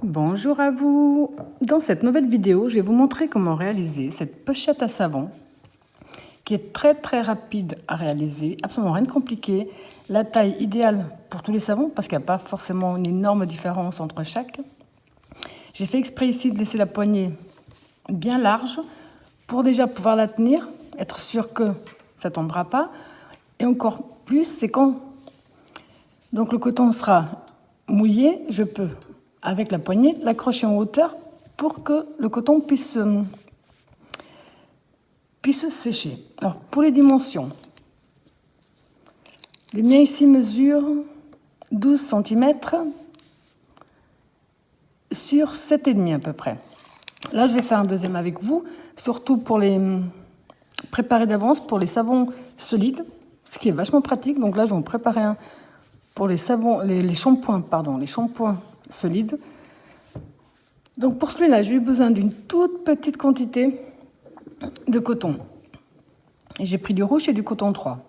Bonjour à vous. Dans cette nouvelle vidéo, je vais vous montrer comment réaliser cette pochette à savon qui est très rapide à réaliser, absolument rien de compliqué. La taille idéale pour tous les savons parce qu'il n'y a pas forcément une énorme différence entre chaque. J'ai fait exprès ici de laisser la poignée bien large pour déjà pouvoir la tenir, être sûr que ça ne tombera pas. Et encore plus, c'est quand donc le coton sera mouillé, je peux avec la poignée l'accrocher en hauteur pour que le coton puisse sécher. Alors pour les dimensions, les miens ici mesurent 12 cm sur 7,5 à peu près. Là je vais faire un deuxième avec vous, surtout pour les préparer d'avance pour les savons solides, ce qui est vachement pratique. Donc là je vais en préparer un pour les savons, les shampoings solides. Donc pour celui-là, j'ai eu besoin d'une toute petite quantité de coton. Et j'ai pris du rouge et du coton 3.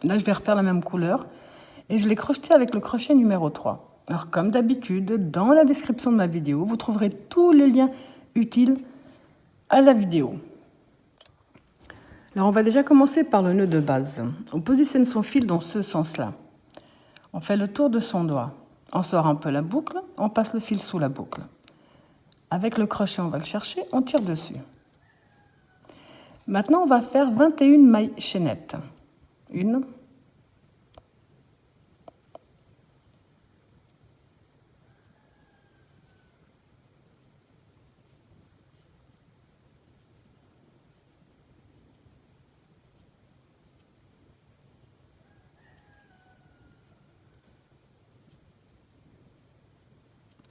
Là, je vais refaire la même couleur et je l'ai crocheté avec le crochet numéro 3. Alors comme d'habitude, dans la description de ma vidéo, vous trouverez tous les liens utiles à la vidéo. Alors on va déjà commencer par le nœud de base. On positionne son fil dans ce sens-là. On fait le tour de son doigt. On sort un peu la boucle, on passe le fil sous la boucle. Avec le crochet, on va le chercher, on tire dessus. Maintenant, on va faire 21 mailles chaînettes. 1,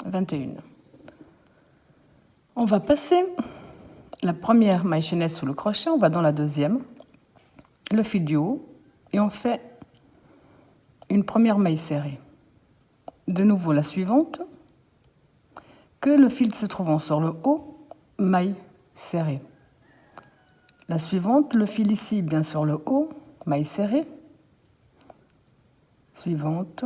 21. On va passer la première maille chaînette sous le crochet, on va dans la deuxième, le fil du haut, et on fait une première maille serrée. De nouveau la suivante, que le fil se trouvant sur le haut, maille serrée. La suivante, le fil ici bien sur le haut, maille serrée. Suivante.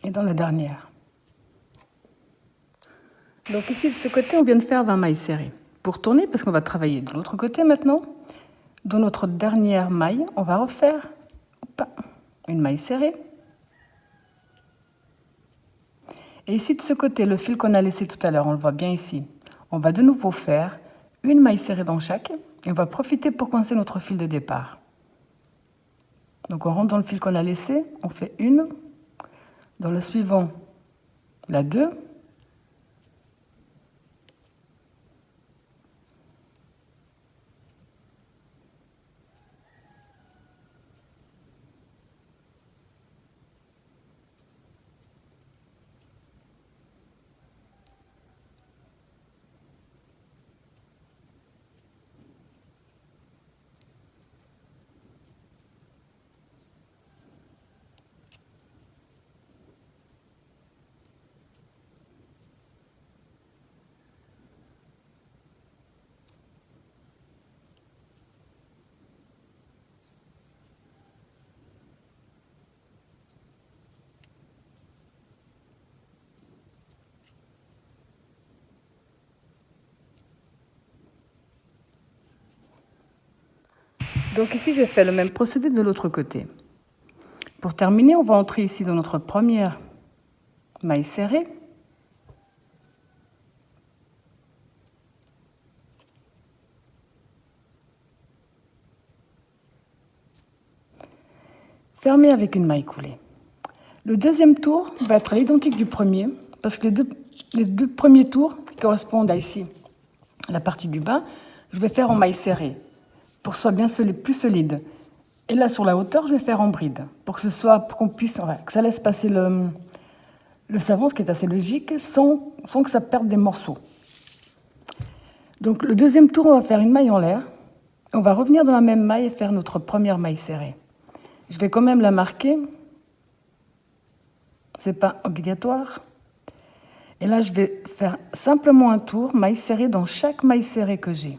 Et dans la dernière. Donc ici, de ce côté, on vient de faire 20 mailles serrées. Pour tourner, parce qu'on va travailler de l'autre côté maintenant, dans notre dernière maille, on va refaire une maille serrée. Et ici, de ce côté, le fil qu'on a laissé tout à l'heure, on le voit bien ici, on va de nouveau faire une maille serrée dans chaque, et on va profiter pour coincer notre fil de départ. Donc on rentre dans le fil qu'on a laissé, on fait une, dans le suivant, la 2, donc ici, je fais le même procédé de l'autre côté. Pour terminer, on va entrer ici dans notre première maille serrée. fermer avec une maille coulée. Le deuxième tour va être à l'identique du premier, parce que les deux premiers tours qui correspondent à ici, la partie du bas, je vais faire en maille serrée, pour que ce soit bien plus solide. Et là, sur la hauteur, je vais faire en bride, pour qu'on puisse, que ça laisse passer le savon, ce qui est assez logique, sans que ça perde des morceaux. Donc le deuxième tour, on va faire une maille en l'air. On va revenir dans la même maille et faire notre première maille serrée. Je vais quand même la marquer. C'est pas obligatoire. Et là, je vais faire simplement un tour, maille serrée dans chaque maille serrée que j'ai.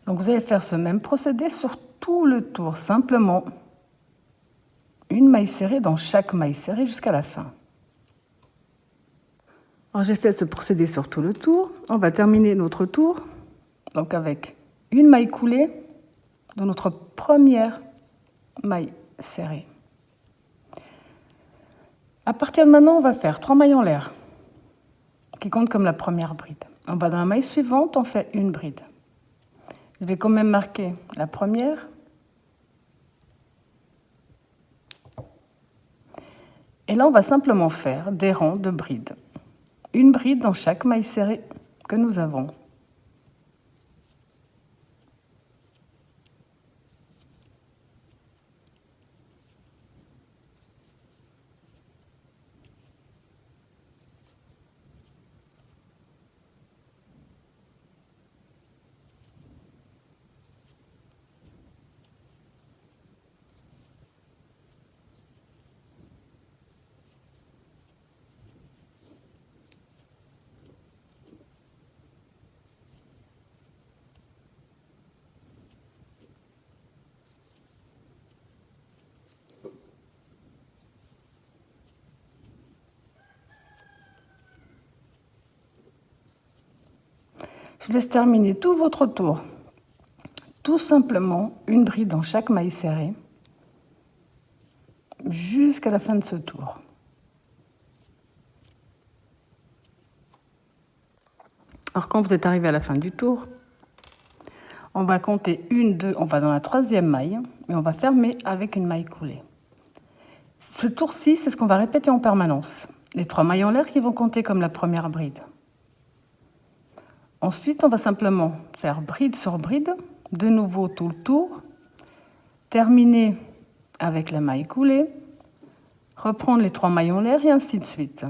Donc vous allez faire ce même procédé sur tout le tour, simplement une maille serrée dans chaque maille serrée jusqu'à la fin. Alors j'ai fait ce procédé sur tout le tour. On va terminer notre tour donc avec une maille coulée dans notre première maille serrée. À partir de maintenant, on va faire 3 mailles en l'air qui comptent comme la première bride. On va dans la maille suivante, on fait une bride. Je vais quand même marquer la première. Et là, on va simplement faire des rangs de brides. Une bride dans chaque maille serrée que nous avons. Je laisse terminer tout votre tour. Tout simplement une bride dans chaque maille serrée jusqu'à la fin de ce tour. Alors quand vous êtes arrivé à la fin du tour, on va compter 1, 2, on va dans la troisième maille et on va fermer avec une maille coulée. Ce tour-ci, c'est ce qu'on va répéter en permanence. Les 3 mailles en l'air qui vont compter comme la première bride. Ensuite, on va simplement faire bride sur bride, de nouveau tout le tour, terminer avec la maille coulée, reprendre les 3 mailles en l'air et ainsi de suite.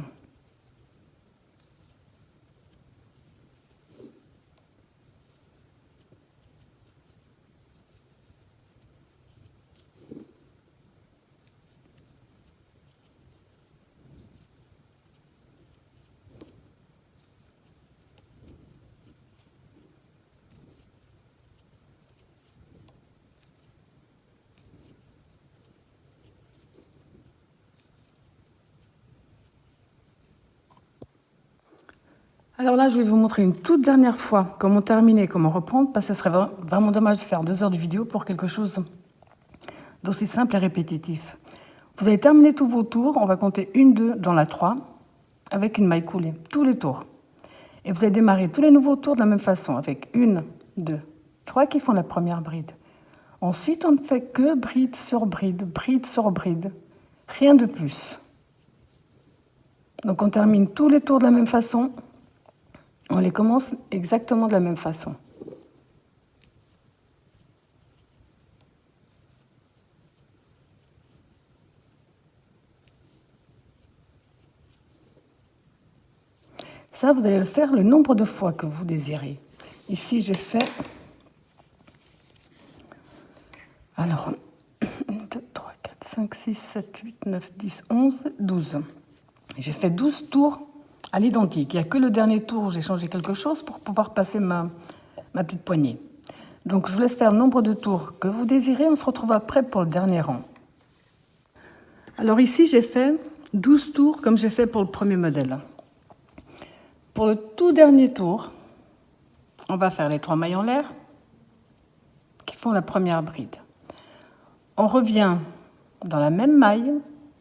Alors là, je vais vous montrer une toute dernière fois comment terminer, comment reprendre, parce que ce serait vraiment dommage de faire 2 heures de vidéo pour quelque chose d'aussi simple et répétitif. Vous avez terminé tous vos tours, on va compter 1, 2 dans la 3, avec une maille coulée, tous les tours. Et vous allez démarrer tous les nouveaux tours de la même façon, avec 1, 2, 3 qui font la première bride. Ensuite, on ne fait que bride sur bride, rien de plus. Donc on termine tous les tours de la même façon. On les commence exactement de la même façon. Ça, vous allez le faire le nombre de fois que vous désirez. Ici, j'ai fait... Alors, 1, 2, 3, 4, 5, 6, 7, 8, 9, 10, 11, 12. J'ai fait 12 tours à l'identique. Il n'y a que le dernier tour où j'ai changé quelque chose pour pouvoir passer ma petite poignée. Donc, je vous laisse faire le nombre de tours que vous désirez. On se retrouve après pour le dernier rang. Alors ici, j'ai fait 12 tours comme j'ai fait pour le premier modèle. Pour le tout dernier tour, on va faire les 3 mailles en l'air qui font la première bride. On revient dans la même maille,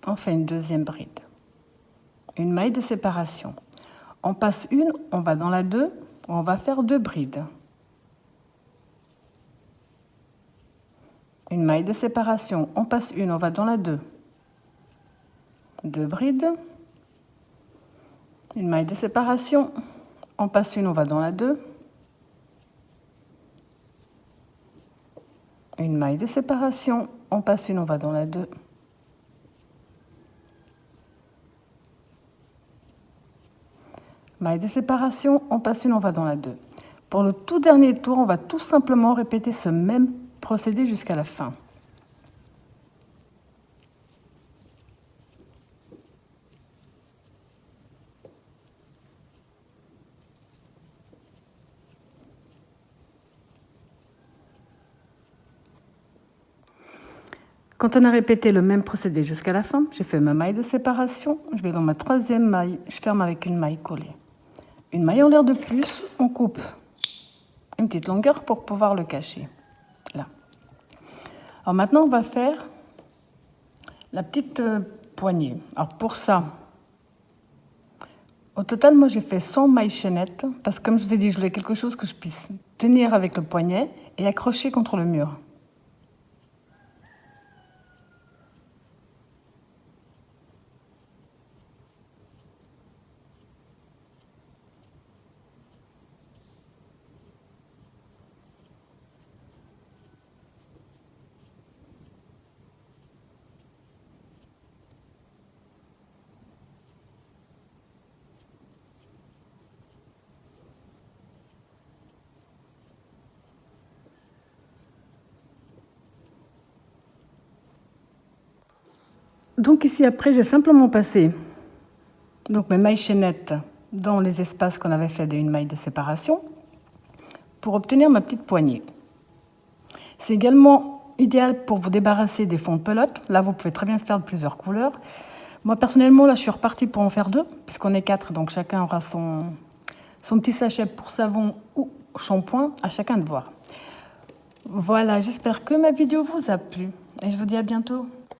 on fait une deuxième bride. Une maille de séparation. On passe une, on va dans la 2, on va faire 2 brides. Une maille de séparation, on passe une, on va dans la 2. 2 brides. Une maille de séparation, on passe une, on va dans la 2. Une maille de séparation, on passe une, on va dans la 2. Maille de séparation, on passe une, on va dans la 2. Pour le tout dernier tour, on va tout simplement répéter ce même procédé jusqu'à la fin. Quand on a répété le même procédé jusqu'à la fin, j'ai fait ma maille de séparation, je vais dans ma 3e maille, je ferme avec une maille collée. Une maille en l'air de plus, on coupe une petite longueur pour pouvoir le cacher. Là. Alors maintenant, on va faire la petite poignée. Alors pour ça, au total, moi j'ai fait 100 mailles chaînettes, parce que comme je vous ai dit, je voulais quelque chose que je puisse tenir avec le poignet et accrocher contre le mur. Donc ici, après, j'ai simplement passé mes mailles chaînettes dans les espaces qu'on avait fait d'une maille de séparation pour obtenir ma petite poignée. C'est également idéal pour vous débarrasser des fonds de pelote. Là, vous pouvez très bien faire de plusieurs couleurs. Moi, personnellement, là, je suis repartie pour en faire 2, puisqu'on est 4, donc chacun aura son petit sachet pour savon ou shampoing, à chacun de voir. Voilà, j'espère que ma vidéo vous a plu et je vous dis à bientôt.